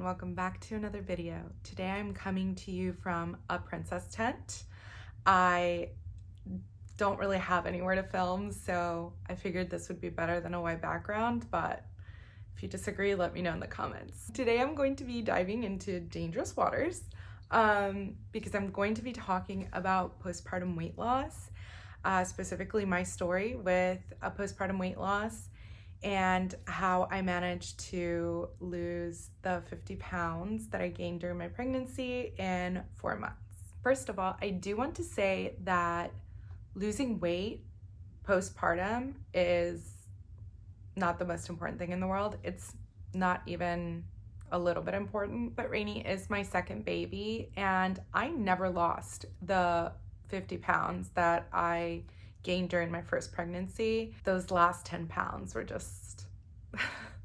welcome back to another video. Today I'm coming to you from a princess tent. I don't really have anywhere to film, so I figured this would be better than a white background, but if you disagree, let me know in the comments. Today I'm going to be diving into dangerous waters because I'm going to be talking about postpartum weight loss, specifically my story with a postpartum weight loss and how I managed to lose the 50 pounds that I gained during my pregnancy in 4 months. First of all, I do want to say that losing weight postpartum is not the most important thing in the world. It's not even a little bit important, but Rainy is my second baby and I never lost the 50 pounds that I gained during my first pregnancy. Those last 10 pounds were just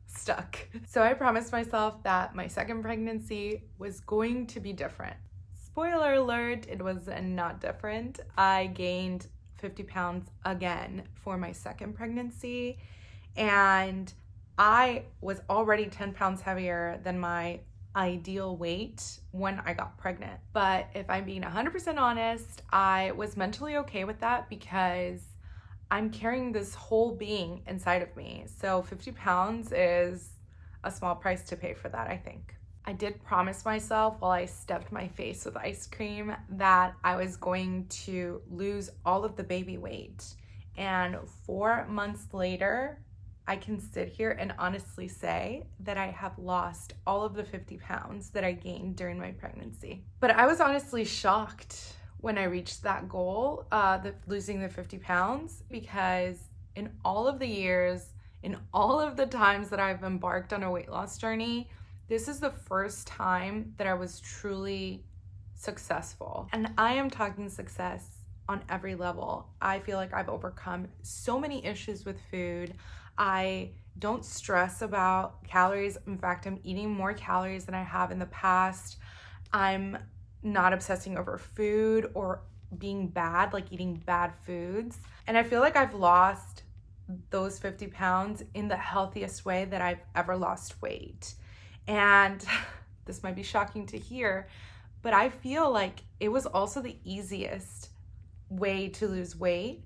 stuck. So I promised myself that my second pregnancy was going to be different. Spoiler alert, it was not different. I gained 50 pounds again for my second pregnancy, and I was already 10 pounds heavier than my ideal weight when I got pregnant. But if I'm being 100% honest, I was mentally okay with that because I'm carrying this whole being inside of me. So 50 pounds is a small price to pay for that, I think. I did promise myself while I stuffed my face with ice cream that I was going to lose all of the baby weight. And 4 months later, I can sit here and honestly say that I have lost all of the 50 pounds that I gained during my pregnancy. But I was honestly shocked when I reached that goal, losing the 50 pounds, because in all of the years, in all of the times that I've embarked on a weight loss journey, this is the first time that I was truly successful. And I am talking success on every level. I feel like I've overcome so many issues with food. I don't stress about calories. In fact, I'm eating more calories than I have in the past. I'm not obsessing over food or being bad, like eating bad foods. And I feel like I've lost those 50 pounds in the healthiest way that I've ever lost weight. And this might be shocking to hear, but I feel like it was also the easiest way to lose weight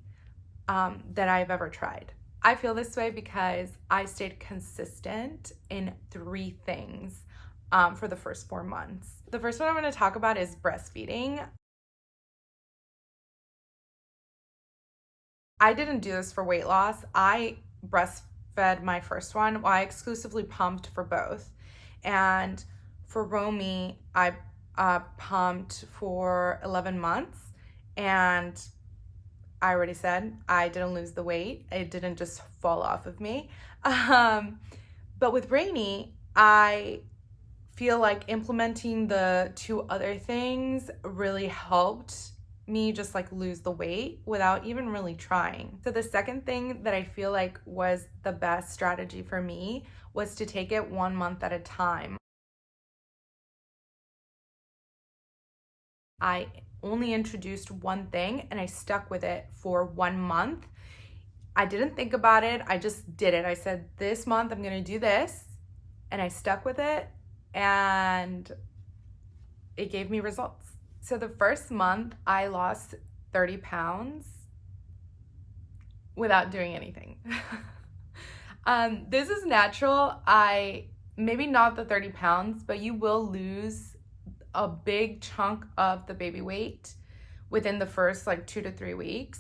that I've ever tried. I feel this way because I stayed consistent in 3 things for the first 4 months. The first one I'm going to talk about is breastfeeding. I didn't do this for weight loss. I breastfed my first one while I exclusively pumped for both. And for Romy, I pumped for 11 months, and I already said I didn't lose the weight. It didn't just fall off of me. But with Rainy, I feel like implementing the 2 other things really helped me just like lose the weight without even really trying. So the second thing that I feel like was the best strategy for me was to take it 1 month at a time. I only introduced one thing and I stuck with it for 1 month. I didn't think about it. I just did it. I said, this month I'm going to do this, and I stuck with it, and it gave me results. So the first month I lost 30 pounds without doing anything. This is natural. Maybe not the 30 pounds, but you will lose a big chunk of the baby weight within the first 2 to 3 weeks.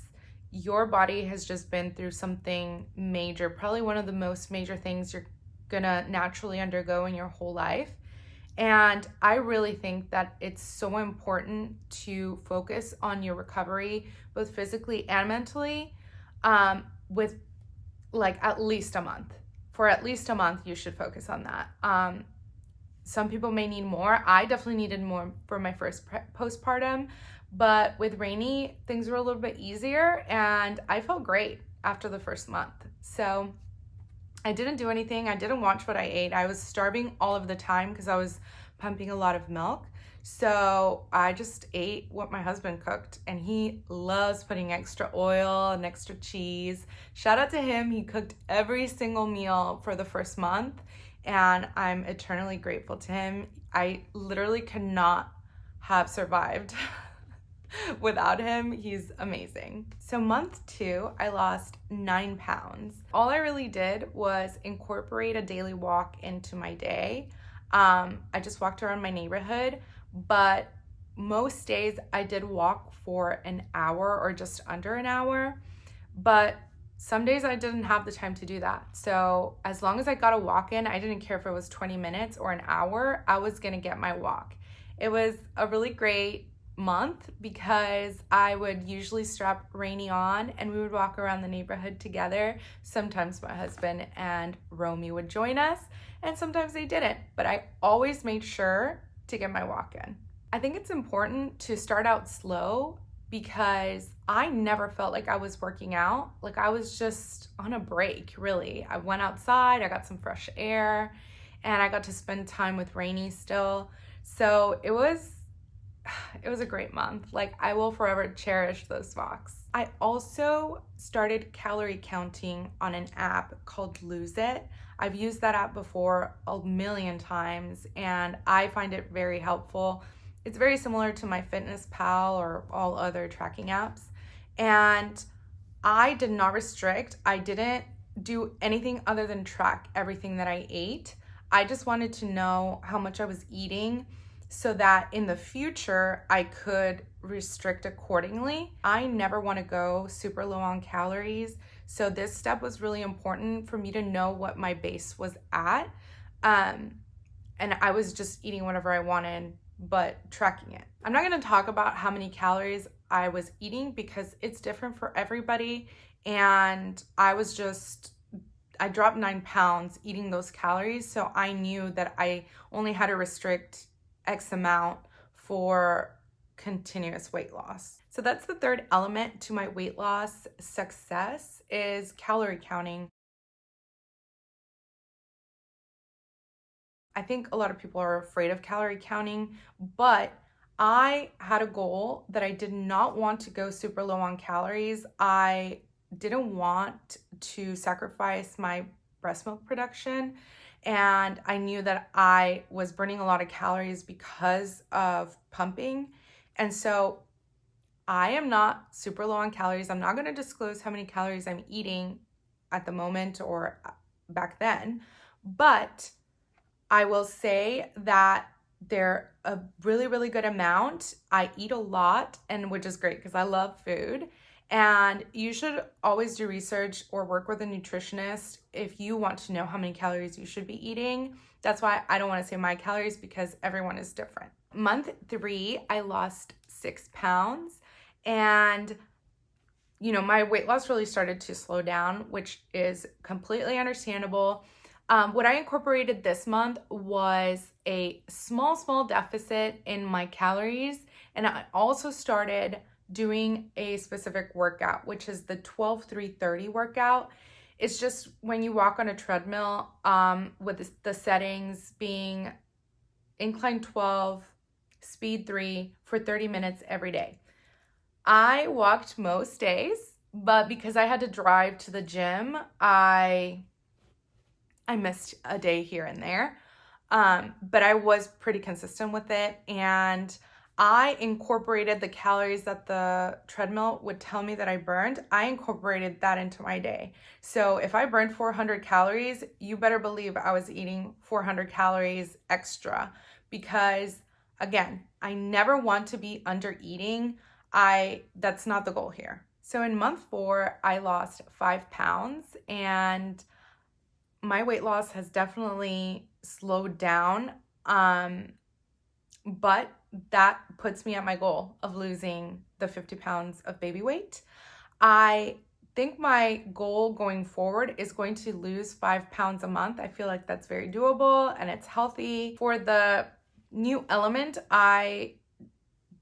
Your body has just been through something major, probably one of the most major things you're gonna naturally undergo in your whole life. And I really think that it's so important to focus on your recovery, both physically and mentally, with at least a month. For at least a month, you should focus on that. Some people may need more. I definitely needed more for my first postpartum, but with Rainy, things were a little bit easier, and I felt great after the first month. So I didn't do anything. I didn't watch what I ate. I was starving all of the time because I was pumping a lot of milk. So I just ate what my husband cooked, and he loves putting extra oil and extra cheese. Shout out to him. He cooked every single meal for the first month, and I'm eternally grateful to him. I literally could not have survived without him. He's amazing. So month 2, I lost 9 pounds. All I really did was incorporate a daily walk into my day. I just walked around my neighborhood, but most days I did walk for an hour or just under an hour, but some days I didn't have the time to do that. So as long as I got a walk in, I didn't care if it was 20 minutes or an hour, I was gonna get my walk. It was a really great month because I would usually strap Rainy on and we would walk around the neighborhood together. Sometimes my husband and Romy would join us, and sometimes they didn't, but I always made sure to get my walk in. I think it's important to start out slow because I never felt like I was working out. Like I was just on a break, really. I went outside, I got some fresh air, and I got to spend time with Rainy still. So it was a great month. Like I will forever cherish those walks. I also started calorie counting on an app called Lose It. I've used that app before a million times and I find it very helpful. It's very similar to MyFitnessPal or all other tracking apps. And I did not restrict. I didn't do anything other than track everything that I ate. I just wanted to know how much I was eating so that in the future I could restrict accordingly. I never want to go super low on calories, so this step was really important for me to know what my base was at, and I was just eating whatever I wanted but tracking it. I'm not going to talk about how many calories I was eating because it's different for everybody, and I dropped 9 pounds eating those calories, so I knew that I only had to restrict X amount for continuous weight loss. So that's the third element to my weight loss success is calorie counting. I think a lot of people are afraid of calorie counting, but I had a goal that I did not want to go super low on calories. I didn't want to sacrifice my breast milk production. And I knew that I was burning a lot of calories because of pumping. And so I am not super low on calories. I'm not going to disclose how many calories I'm eating at the moment or back then, but I will say that they're a really, really good amount. I eat a lot, and which is great because I love food. And you should always do research or work with a nutritionist if you want to know how many calories you should be eating. That's why I don't want to say my calories because everyone is different. Month 3, I lost 6 pounds and my weight loss really started to slow down, which is completely understandable. What I incorporated this month was a small deficit in my calories, and I also started doing a specific workout, which is the 12-3-30 workout. It's just when you walk on a treadmill with the settings being incline 12, speed 3 for 30 minutes every day. I walked most days, but because I had to drive to the gym, I missed a day here and there. But I was pretty consistent with it, and I incorporated the calories that the treadmill would tell me that I burned. I incorporated that into my day. So if I burned 400 calories, you better believe I was eating 400 calories extra because, again, I never want to be under eating. That's not the goal here. So in month 4, I lost 5 pounds, and my weight loss has definitely slowed down. But that puts me at my goal of losing the 50 pounds of baby weight. I think my goal going forward is going to lose 5 pounds a month. I feel like that's very doable and it's healthy. For the new element, I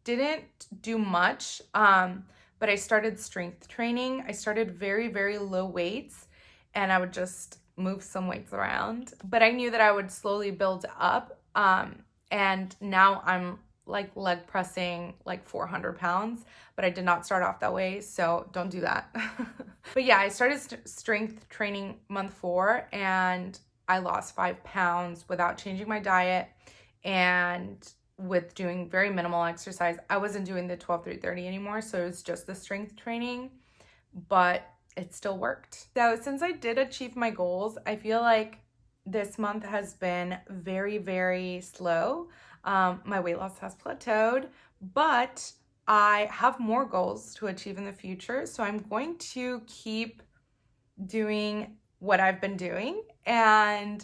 didn't do much, but I started strength training. I started very, very low weights, and I would just move some weights around. But I knew that I would slowly build up, and now I'm like leg pressing like 400 pounds, but I did not start off that way, so don't do that. But yeah, I started strength training month 4, and I lost 5 pounds without changing my diet and with doing very minimal exercise. I wasn't doing the 12-3-30 anymore, so it was just the strength training, but it still worked. So since I did achieve my goals, I feel like this month has been very, very slow. My weight loss has plateaued, but I have more goals to achieve in the future. So I'm going to keep doing what I've been doing, and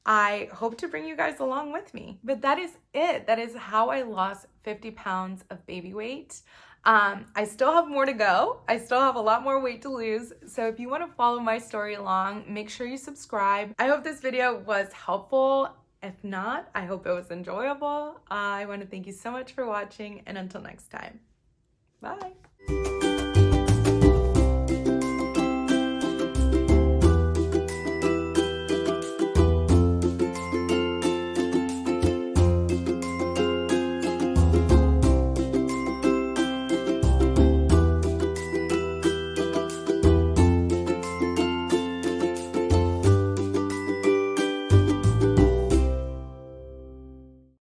I hope to bring you guys along with me. But that is it. That is how I lost 50 pounds of baby weight. I still have more to go. I still have a lot more weight to lose. So if you want to follow my story along, make sure you subscribe. I hope this video was helpful. If not, I hope it was enjoyable. I want to thank you so much for watching, and until next time, bye.